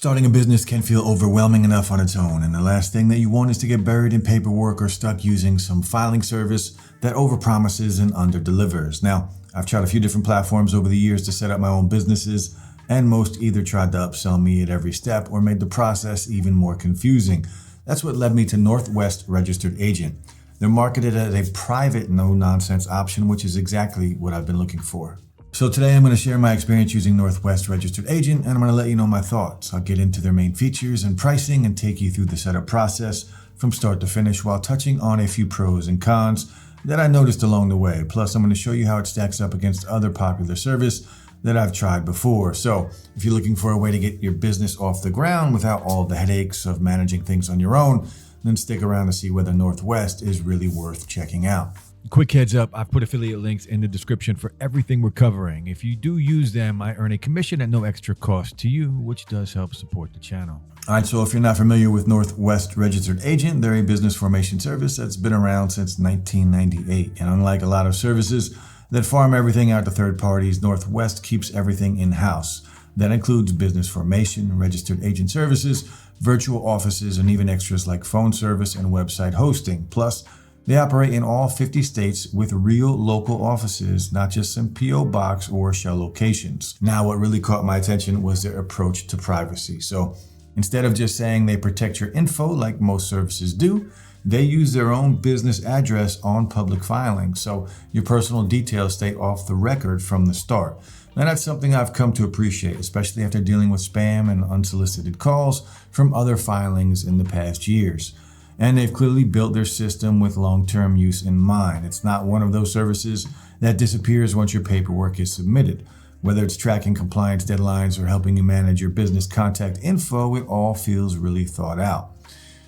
Starting a business can feel overwhelming enough on its own, and the last thing that you want is to get buried in paperwork or stuck using some filing service that overpromises and underdelivers. Now, I've tried a few different platforms over the years to set up my own businesses, and most either tried to upsell me at every step or made the process even more confusing. That's what led me to Northwest Registered Agent. They're marketed as a private, no-nonsense option, which is exactly what I've been looking for. So today I'm going to share my experience using Northwest Registered Agent, and I'm going to let you know my thoughts. I'll get into their main features and pricing and take you through the setup process from start to finish while touching on a few pros and cons that I noticed along the way. Plus, I'm going to show you how it stacks up against other popular service that I've tried before. So if you're looking for a way to get your business off the ground without all the headaches of managing things on your own, then stick around to see whether Northwest is really worth checking out. Quick heads up, I've put affiliate links in the description for everything we're covering. If you do use them, I earn a commission at no extra cost to you, which does help support the channel. All right, so if you're not familiar with Northwest Registered Agent, they're a business formation service that's been around since 1998. And unlike a lot of services that farm everything out to third parties, Northwest keeps everything in-house. That includes business formation, registered agent services, virtual offices, and even extras like phone service and website hosting. Plus, they operate in all 50 states with real local offices, not just some P.O. box or shell locations. Now, what really caught my attention was their approach to privacy. So instead of just saying they protect your info like most services do, they use their own business address on public filings. So your personal details stay off the record from the start. Now, that's something I've come to appreciate, especially after dealing with spam and unsolicited calls from other filings in the past years. And they've clearly built their system with long-term use in mind. It's not one of those services that disappears once your paperwork is submitted. Whether it's tracking compliance deadlines or helping you manage your business contact info, it all feels really thought out.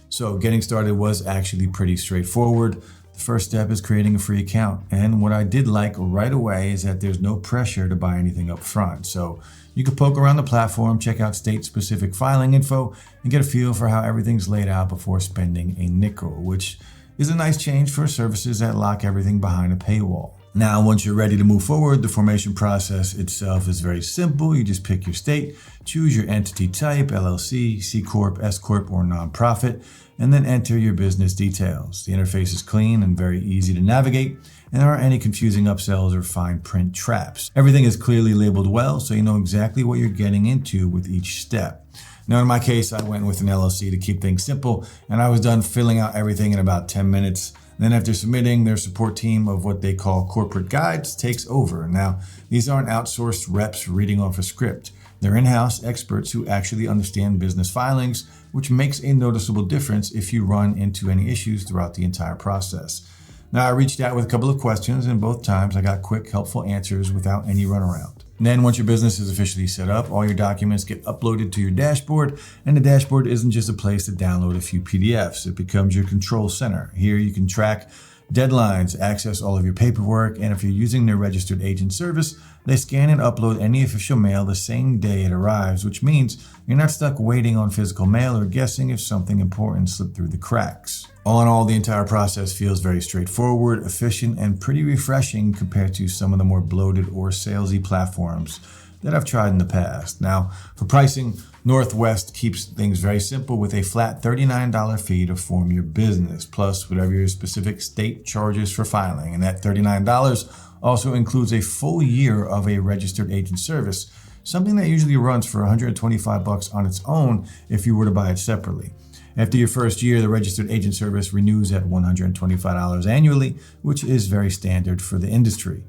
So getting started was actually pretty straightforward. The first step is creating a free account. And what I did like right away is that there's no pressure to buy anything up front. So you can poke around the platform, check out state-specific filing info, and get a feel for how everything's laid out before spending a nickel, which is a nice change for services that lock everything behind a paywall. Now, once you're ready to move forward, the formation process itself is very simple. You just pick your state, choose your entity type, LLC, C Corp, S Corp, or nonprofit, and then enter your business details. The interface is clean and very easy to navigate, and there aren't any confusing upsells or fine print traps. Everything is clearly labeled well, so you know exactly what you're getting into with each step. Now, in my case, I went with an LLC to keep things simple, and I was done filling out everything in about 10 minutes. Then after submitting, their support team of what they call corporate guides takes over. Now, these aren't outsourced reps reading off a script. They're in-house experts who actually understand business filings, which makes a noticeable difference if you run into any issues throughout the entire process. Now, I reached out with a couple of questions, and both times I got quick, helpful answers without any runaround. And then once your business is officially set up, all your documents get uploaded to your dashboard, and the dashboard isn't just a place to download a few PDFs. It becomes your control center. Here you can track deadlines, access all of your paperwork, and if you're using their registered agent service, they scan and upload any official mail the same day it arrives, which means you're not stuck waiting on physical mail or guessing if something important slipped through the cracks. All in all, the entire process feels very straightforward, efficient, and pretty refreshing compared to some of the more bloated or salesy platforms that I've tried in the past. Now, for pricing, Northwest keeps things very simple with a flat $39 fee to form your business, plus whatever your specific state charges for filing. And that $39 also includes a full year of a registered agent service, something that usually runs for $125 on its own if you were to buy it separately. After your first year, the registered agent service renews at $125 annually, which is very standard for the industry.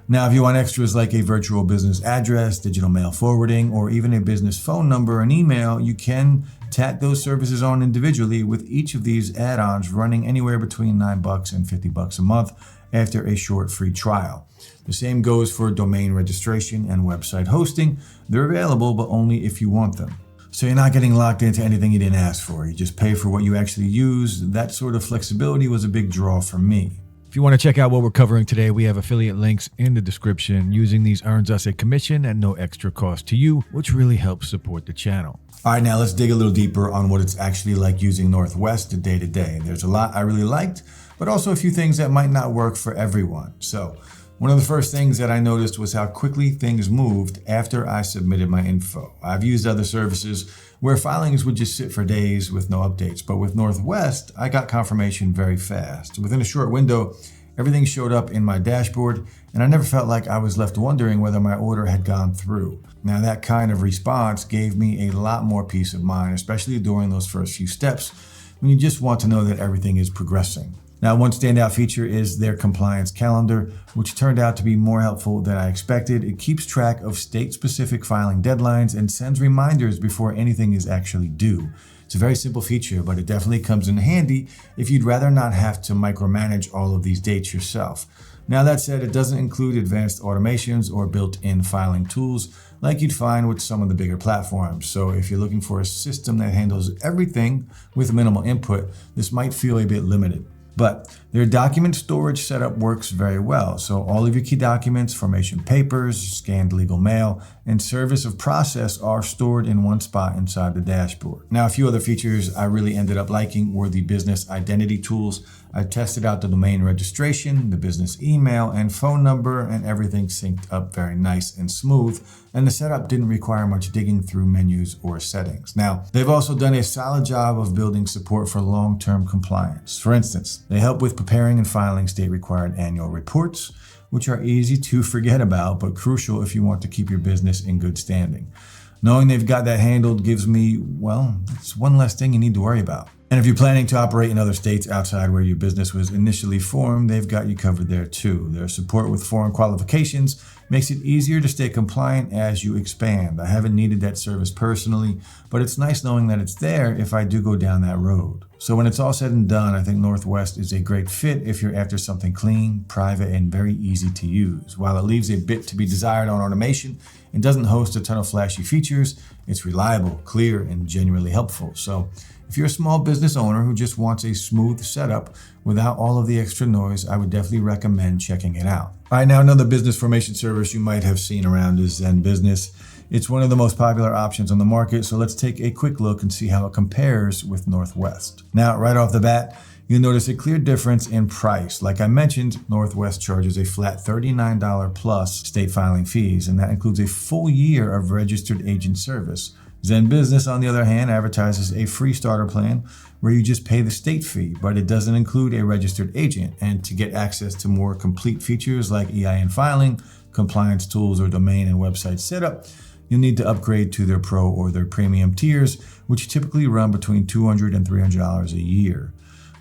Now, if you want extras like a virtual business address, digital mail forwarding, or even a business phone number and email, you can tack those services on individually, with each of these add-ons running anywhere between $9 and $50 a month after a short free trial. The same goes for domain registration and website hosting. They're available, but only if you want them. So you're not getting locked into anything you didn't ask for. You just pay for what you actually use. That sort of flexibility was a big draw for me. If you want to check out what we're covering today, we have affiliate links in the description. Using these earns us a commission at no extra cost to you, which really helps support the channel. All right, now let's dig a little deeper on what it's actually like using Northwest day to day. There's a lot I really liked, but also a few things that might not work for everyone. So One of the first things that I noticed was how quickly things moved after I submitted my info. I've used other services where filings would just sit for days with no updates, but with Northwest, I got confirmation very fast. Within a short window, everything showed up in my dashboard, and I never felt like I was left wondering whether my order had gone through. Now, that kind of response gave me a lot more peace of mind, especially during those first few steps when you just want to know that everything is progressing. Now, one standout feature is their compliance calendar, which turned out to be more helpful than I expected. It keeps track of state-specific filing deadlines and sends reminders before anything is actually due. It's a very simple feature, but it definitely comes in handy if you'd rather not have to micromanage all of these dates yourself. Now, that said, it doesn't include advanced automations or built-in filing tools like you'd find with some of the bigger platforms. So if you're looking for a system that handles everything with minimal input, this might feel a bit limited. But their document storage setup works very well. So all of your key documents, formation papers, scanned legal mail, and service of process are stored in one spot inside the dashboard. Now, a few other features I really ended up liking were the business identity tools. I tested out the domain registration, the business email and phone number, and everything synced up very nice and smooth. And the setup didn't require much digging through menus or settings. Now, they've also done a solid job of building support for long-term compliance. For instance, they help with preparing and filing state-required annual reports, which are easy to forget about, but crucial if you want to keep your business in good standing. Knowing they've got that handled gives me, well, it's one less thing you need to worry about. And if you're planning to operate in other states outside where your business was initially formed, they've got you covered there too. Their support with foreign qualifications makes it easier to stay compliant as you expand. I haven't needed that service personally, but it's nice knowing that it's there if I do go down that road. So when it's all said and done, I think Northwest is a great fit if you're after something clean, private, and very easy to use. While it leaves a bit to be desired on automation and doesn't host a ton of flashy features, it's reliable, clear, and genuinely helpful. So if you're a small business owner who just wants a smooth setup without all of the extra noise, I would definitely recommend checking it out. All right, now another business formation service you might have seen around is ZenBusiness. It's one of the most popular options on the market, so let's take a quick look and see how it compares with Northwest. Now, right off the bat, you'll notice a clear difference in price. Like I mentioned, Northwest charges a flat $39 plus state filing fees, and that includes a full year of registered agent service. ZenBusiness, on the other hand, advertises a free starter plan where you just pay the state fee, but it doesn't include a registered agent. And to get access to more complete features like EIN filing, compliance tools, or domain and website setup, you'll need to upgrade to their pro or their premium tiers, which typically run between $200 and $300 a year.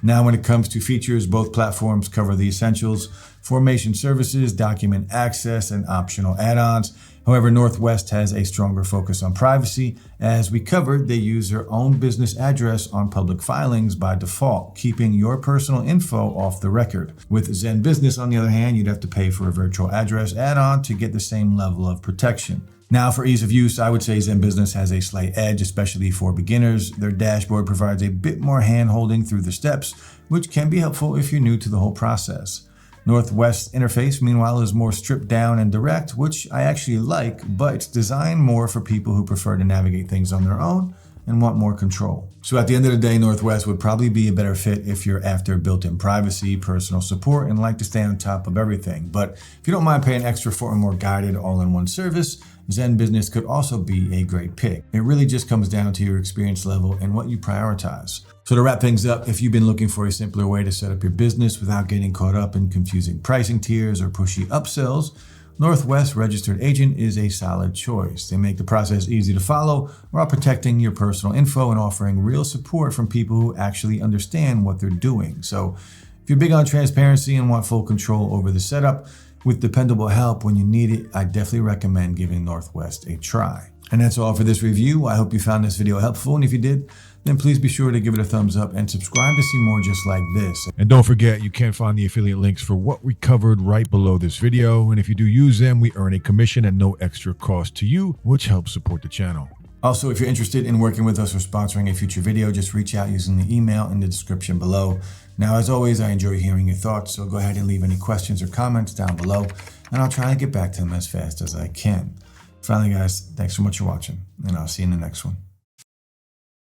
Now, when it comes to features, both platforms cover the essentials: formation services, document access, and optional add-ons. However, Northwest has a stronger focus on privacy. As we covered, they use their own business address on public filings by default, keeping your personal info off the record. With ZenBusiness, on the other hand, you'd have to pay for a virtual address add-on to get the same level of protection. Now, for ease of use, I would say ZenBusiness has a slight edge, especially for beginners. Their dashboard provides a bit more hand-holding through the steps, which can be helpful if you're new to the whole process. Northwest's interface, meanwhile, is more stripped down and direct, which I actually like, but it's designed more for people who prefer to navigate things on their own and want more control. So at the end of the day, Northwest would probably be a better fit if you're after built-in privacy, personal support, and like to stay on top of everything. But if you don't mind paying extra for a more guided all-in-one service, ZenBusiness could also be a great pick. It really just comes down to your experience level and what you prioritize. So to wrap things up, if you've been looking for a simpler way to set up your business without getting caught up in confusing pricing tiers or pushy upsells, Northwest Registered Agent is a solid choice. They make the process easy to follow while protecting your personal info and offering real support from people who actually understand what they're doing. So if you're big on transparency and want full control over the setup with dependable help when you need it, I definitely recommend giving Northwest a try. And that's all for this review. I hope you found this video helpful, and if you did, then please be sure to give it a thumbs up and subscribe to see more just like this. And don't forget, you can find the affiliate links for what we covered right below this video. And if you do use them, we earn a commission at no extra cost to you, which helps support the channel. Also, if you're interested in working with us or sponsoring a future video, just reach out using the email in the description below. Now, as always, I enjoy hearing your thoughts, so go ahead and leave any questions or comments down below, and I'll try to get back to them as fast as I can. Finally, guys, thanks so much for watching, and I'll see you in the next one.